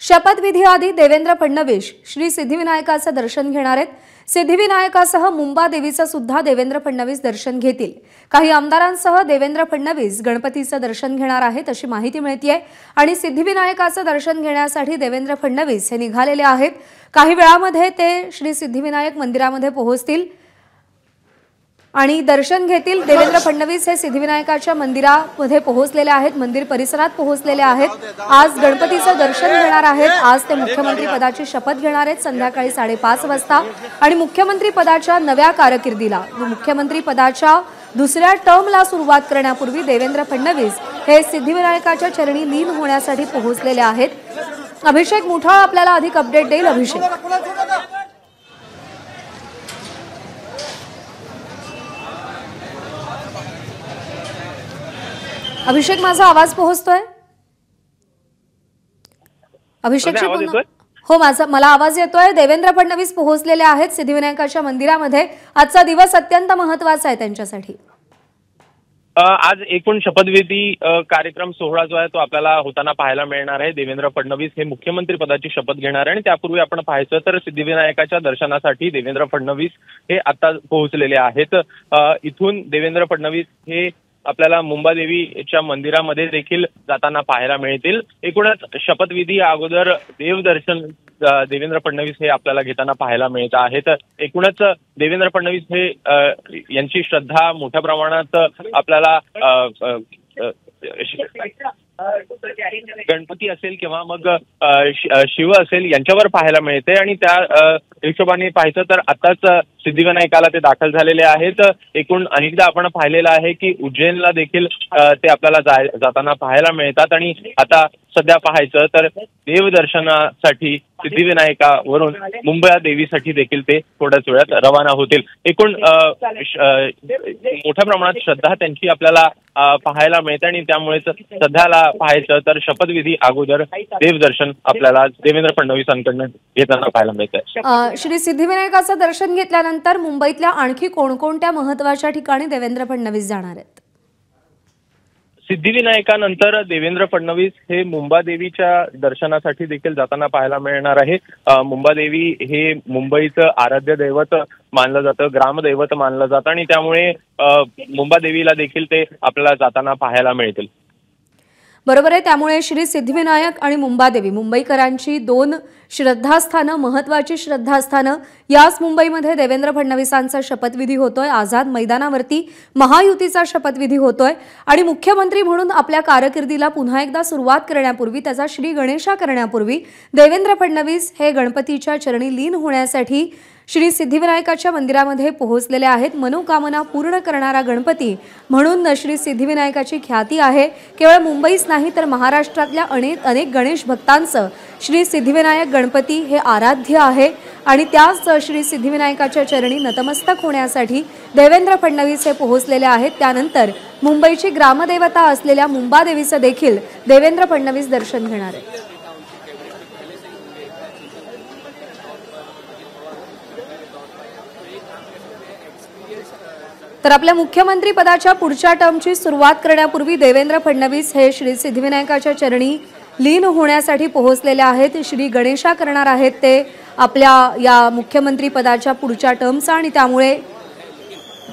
शपथविधीआधी देवेंद्र फडणवीस श्री सिद्धिविनायकाचे दर्शन घेणार आहेत। सिद्धिविनायकासह मुंबा देवीचे सुद्धा देवेंद्र फडणवीस दर्शन घेतील। काही आमदारांसह देवेंद्र फडणवीस गणपतीचे दर्शन घेणार आहेत अशी माहिती मिळतेय आणि सिद्धिविनायकाचे दर्शन घेण्यासाठी देवेंद्र फडणवीस हे निघालेले आहेत। काही वेळामध्ये ते श्री सिद्धिविनायक मंदिरामध्ये पोहोचतील आणि दर्शन घेतील। देवेंद्र फडणवीस हे सिद्धिविनायकाच्या मंदिरामध्ये पोहोचलेले आहेत, मंदिर परिसरात पोहोचलेले आहेत। आज गणपतीचे दर्शन घेणार आहेत। आज ते मुख्यमंत्री पदाची शपथ घेणार आहेत संध्याकाळी 5:30 वाजता आणि मुख्यमंत्री पदाच्या नव्या कारकिर्दीला मुख्यमंत्री पदाच्या दुसऱ्या टर्मला सुरुवात करण्यापूर्वी देवेंद्र फडणवीस हे सिद्धिविनायकाच्या चरणी लीन होण्यासाठी पोहोचलेले आहेत। अभिषेक मुठाळ आपल्याला अधिक अपडेट देईल। अभिषेक माझा आवाज पोहोचतोय? अभिषेक हो, मला आवाज येतोय। देवेंद्र फडणवीस पोहोचलेले आहेत सिद्धिविनायकाच्या मंदिरामध्ये। आजचा दिवस अत्यंत महत्त्वाचा आहे त्यांच्यासाठी। आज एकूण शपथविधी कार्यक्रम सोहळा जो आहे तो आपल्याला होताना पाहायला मिळणार आहे। देवेंद्र फडणवीस हे मुख्यमंत्री पदाची शपथ घेणार आहे आणि त्यापूर्वी आपण पाहायचं तर सिद्धिविनायकाच्या दर्शनासाठी देवेंद्र फडणवीस हे आता पोहोचलेले आहेत। इथून देवेंद्र फडणवीस हे आपल्याला मुंबादेवीच्या मंदिरामध्ये देखील जाताना पाहायला मिळतील। एकूणच शपथविधी अगोदर देवदर्शन देवेंद्र फडणवीस हे आपल्याला घेताना पाहायला मिळत आहेत। एकूणच देवेंद्र फडणवीस हे यांची श्रद्धा मोठ्या प्रमाणात आपल्याला गणपती असेल किंवा मग शिव असेल यांच्यावर पाहायला मिळते आणि त्या हिशोबाने पाहायचं तर आताच सिद्धिविनायकाला ते दाखल झालेले आहेत। एकूण अनेकदा आपण पाहिलेलं आहे की उज्जैनला देखील ते आपल्याला जाताना पाहायला मिळतात आणि आता सध्या पाहायचं तर देवदर्शनासाठी सिद्धिविनायकावरून मुंबई देवीसाठी देखील ते थोड्याच वेळात रवाना होतील। एकूण मोठ्या प्रमाणात श्रद्धा त्यांची आपल्याला पाहायला मिळते आणि त्यामुळेच सध्याला पाहायचं तर शपथविधी अगोदर देवदर्शन आपल्याला देवेंद्र फडणवीसांकडून घेताना पाहायला मिळतंय। श्री सिद्धिविनायकाचं दर्शन घेतल्यानंतर मुंबईतल्या आणखी कोणकोणत्या महत्त्वाच्या ठिकाणी देवेंद्र फडणवीस जाणार आहेत? सिद्धिविनायकानंतर देवेंद्र फडणवीस हे मुंबादेवीच्या दर्शनासाठी देखील जाताना पाहायला मिळणार आहे। मुंबादेवी हे मुंबईचं आराध्य दैवत मानलं जातं, ग्रामदैवत मानलं जातं आणि त्यामुळे मुंबादेवीला देखील ते आपल्याला जाताना पाहायला मिळतील। बरोबर आहे। त्यामुळे श्री सिद्धिविनायक आणि मुंबादेवी मुंबईकरांची दोन श्रद्धास्थानं, महत्त्वाची श्रद्धास्थानं। याच मुंबईमध्ये देवेंद्र फडणवीसांचा शपथविधी होतोय। आझाद मैदानावरती महायुतीचा शपथविधी होतोय आणि मुख्यमंत्री म्हणून आपल्या कारकिर्दीला पुन्हा एकदा सुरुवात करण्यापूर्वी, त्याचा श्री गणेशा करण्यापूर्वी देवेंद्र फडणवीस हे गणपतीच्या चरणी लीन होण्यासाठी श्री सिद्धिविनायकाच्या मंदिरामध्ये पोहोचलेले आहेत। मनोकामना पूर्ण करणारा गणपती म्हणून श्री सिद्धिविनायकाची ख्याती आहे। केवळ मुंबईच नाही तर महाराष्ट्रातल्या अनेक गणेश भक्तांचं श्री सिद्धिविनायक गणपती हे आराध्य आहे आणि त्याच श्री सिद्धिविनायकाच्या चरणी नतमस्तक होण्यासाठी देवेंद्र फडणवीस हे पोहोचलेले आहेत। त्यानंतर मुंबईची ग्रामदेवता असलेल्या मुंबादेवीचं देखील देवेंद्र फडणवीस दर्शन घेणार आहेत। तर आपल्या मुख्यमंत्री पदाच्या पुढच्या टर्मची सुरुवात करण्यापूर्वी देवेंद्र फडणवीस हे श्री सिद्धिविनायकाच्या चरणी लीन होण्यासाठी पोहोचलेले आहेत। श्री गणेशा करणार आहेत ते आपल्या या मुख्यमंत्री पदाच्या पुढच्या टर्मचा आणि त्यामुळे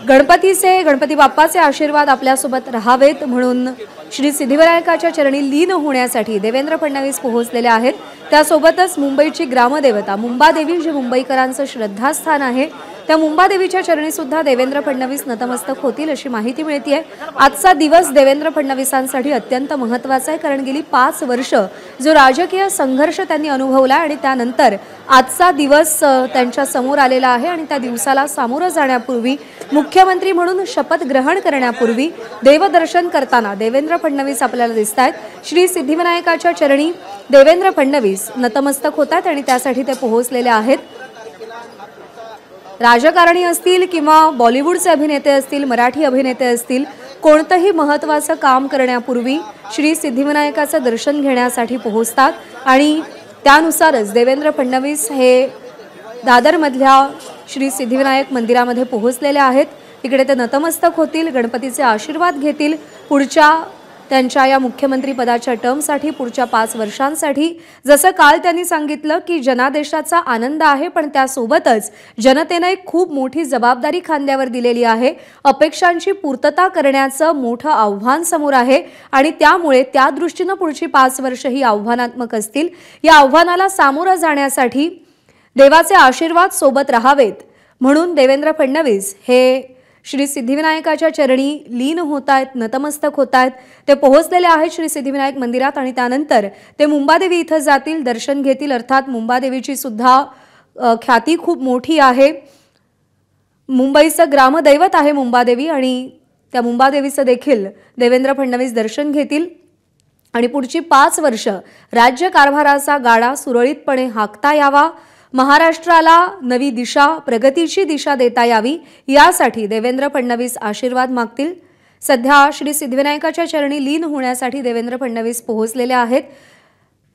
गणपती बाप्पाचे आशीर्वाद आपल्यासोबत राहावेत म्हणून श्री सिद्धिविनायकाच्या चरणी लीन होण्यासाठी देवेंद्र फडणवीस पोहोचलेले आहेत। त्यासोबतच मुंबईची ग्रामदेवता मुंबादेवी जे मुंबईकरांचं श्रद्धास्थान आहे त्या मुंबादेवीच्या चरणी सुद्धा देवेंद्र फडणवीस नतमस्तक होतील अशी माहिती मिळतेय। आजचा दिवस देवेंद्र फडणवीसांसाठी अत्यंत महत्त्वाचा आहे कारण गेली 5 वर्ष जो राजकीय संघर्ष त्यांनी अनुभवला आणि त्यानंतर आजचा दिवस त्यांच्या समोर आलेला आहे आणि त्या दिवसाला सामोरं जाण्यापूर्वी मुख्यमंत्री म्हणून शपथ ग्रहण करण्यापूर्वी देवदर्शन करताना देवेंद्र फडणवीस आपल्याला दिसतायत। श्री सिद्धिविनायकाच्या चरणी देवेंद्र फडणवीस नतमस्तक होतात आणि त्यासाठी ते पोहोचलेले आहेत। राजकारणी असतील किंवा बॉलिवूडचे अभिनेते असतील, मराठी अभिनेते असतील, कोणतेही महत्त्वाचं काम करण्यापूर्वी श्री सिद्धिविनायकाचं दर्शन घेण्यासाठी पोहोचतात आणि त्यानुसारच देवेंद्र फडणवीस हे दादरमधल्या श्री सिद्धिविनायक मंदिरामध्ये पोहोचलेले आहेत। तिकडे ते नतमस्तक होतील, गणपतीचे आशीर्वाद घेतील। पुढच्या त्यांच्या या मुख्यमंत्री पदाच्या टर्मसाठी पुढच्या 5 वर्षांसाठी जसं काल त्यांनी सांगितलं की जनादेशाचा आनंद आहे, पण त्यासोबतच जनतेने एक खूप मोठी जबाबदारी खांद्यावर दिलेली आहे. अपेक्षांची पूर्तता करण्याचं मोठं आव्हान समोर आहे आणि त्यामुळे त्या दृष्टीने पुढची 5 वर्ष ही आव्हानात्मक असतील. या आव्हानाला सामोरं जाण्यासाठी देवाचे आशीर्वाद सोबत राहावेत म्हणून देवेंद्र फडणवीस हे श्री सिद्धिविनायकाच्या चरणी लीन होत आहेत, नतमस्तक होत आहेत. ते पोहोचलेले आहेत श्री सिद्धिविनायक मंदिरात आणि त्यानंतर ते मुंबादेवी इथं जातील, दर्शन घेतील. अर्थात मुंबादेवीची सुद्धा ख्याती खूप मोठी आहे. मुंबईचं ग्रामदैवत आहे मुंबादेवी आणि त्या मुंबादेवीचं देखील देवेंद्र फडणवीस दर्शन घेतील आणि पुढची 5 वर्ष राज्य कारभाराचा गाडा सुरळीतपणे हाकता यावा, महाराष्ट्राला नवी दिशा, प्रगतीची दिशा देता यावी, यासाठी देवेंद्र फडणवीस आशीर्वाद मागतील. सध्या श्री सिद्धिविनायकाच्या चरणी लीन होण्यासाठी देवेंद्र फडणवीस पोहोचलेले आहेत.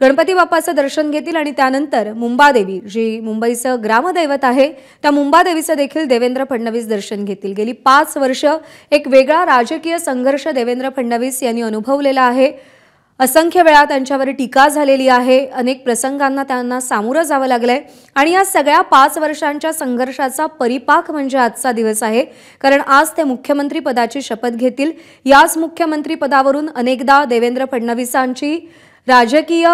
गणपती बाप्पाचं दर्शन घेतील आणि त्यानंतर मुंबादेवी, जी मुंबईचं ग्रामदैवत आहे, त्या मुंबादेवीचं देखील देवेंद्र फडणवीस दर्शन घेतील. गेली 5 वर्ष एक वेगळा राजकीय संघर्ष देवेंद्र फडणवीस यांनी अनुभवलेला आहे. असंख्य वेळा त्यांच्यावर टीका झालेली आहे, अनेक प्रसंगांना त्यांना सामोरं जावं लागलंय आणि या सगळ्या 5 वर्षांच्या संघर्षाचा परिपाक म्हणजे आजचा दिवस आहे. कारण आज ते मुख्यमंत्री पदाची शपथ घेतील. याच मुख्यमंत्री पदावरून अनेकदा देवेंद्र फडणवीसांची राजकीय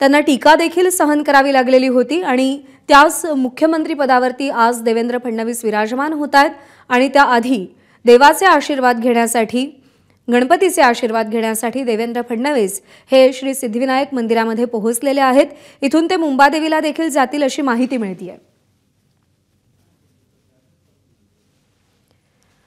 त्यांना टीका देखील सहन करावी लागलेली होती आणि त्याच मुख्यमंत्री पदावरती आज देवेंद्र फडणवीस विराजमान होत आहेत आणि त्याआधी देवाचे आशीर्वाद घेण्यासाठी, गणपतीचे आशीर्वाद घेण्यासाठी देवेंद्र फडणवीस हे श्री सिद्धिविनायक मंदिरामध्ये पोहोचलेले आहेत. इथून ते मुंबादेवीला देखील जातील अशी माहिती मिळते.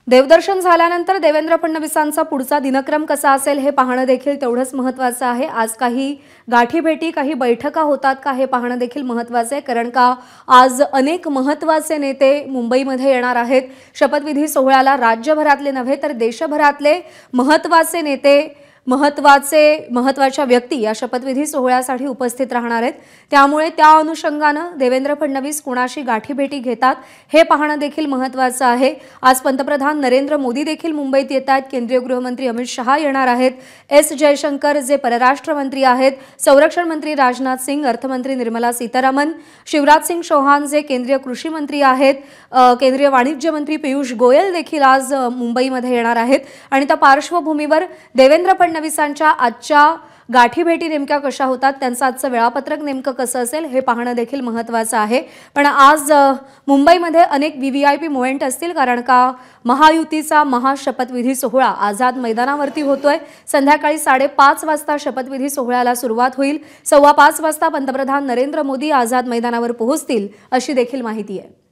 देवदर्शन झाल्यानंतर देवेंद्र फडणवीसांचा पुढचा दिनक्रम कसा असेल हे पाहणं देखील तेवढंच महत्त्वाचं आहे. आज काही गाठीभेटी, काही बैठका होतात का हे पाहणं देखील महत्त्वाचं आहे. कारण का आज अनेक महत्त्वाचे नेते मुंबईमध्ये येणार आहेत. शपथविधी सोहळ्याला राज्यभरातले नव्हे तर देशभरातले महत्त्वाचे नेते, महत्त्वाच्या व्यक्ती या शपथविधी सोहळ्यासाठी उपस्थित राहणार आहेत. त्यामुळे त्या अनुषंगानं देवेंद्र फडणवीस कोणाशी गाठीभेटी घेतात हे पाहणं देखील महत्त्वाचं आहे. आज पंतप्रधान नरेंद्र मोदी देखील मुंबईत येत आहेत. केंद्रीय गृहमंत्री अमित शहा येणार आहेत. एस जयशंकर जे परराष्ट्र मंत्री आहेत, संरक्षण मंत्री राजनाथ सिंग, अर्थमंत्री निर्मला सीतारामन, शिवराज सिंग चौहान जे केंद्रीय कृषी मंत्री आहेत, केंद्रीय वाणिज्य मंत्री पियुष गोयल देखील आज मुंबईमध्ये येणार आहेत. आणि त्या पार्श्वभूमीवर देवेंद्र फडणवीसांच्या आजच्या गाठीभेटी नेमक्या कशा होतात, त्यांचं आजचं वेळापत्रक नेमकं कसं असेल हे पाहणं देखील महत्त्वाचं आहे. पण आज मुंबईमध्ये अनेक VVIP मोमेंट असतील कारण का महायुतीचा महाशपथविधी सोहळा आझाद मैदानावरती होतोय. संध्याकाळी 5:30 वाजता शपथविधी सोहळ्याला सुरुवात होईल. 5:15 वाजता पंतप्रधान नरेंद्र मोदी आझाद मैदानावर पोहोचतील अशी देखील माहिती आहे.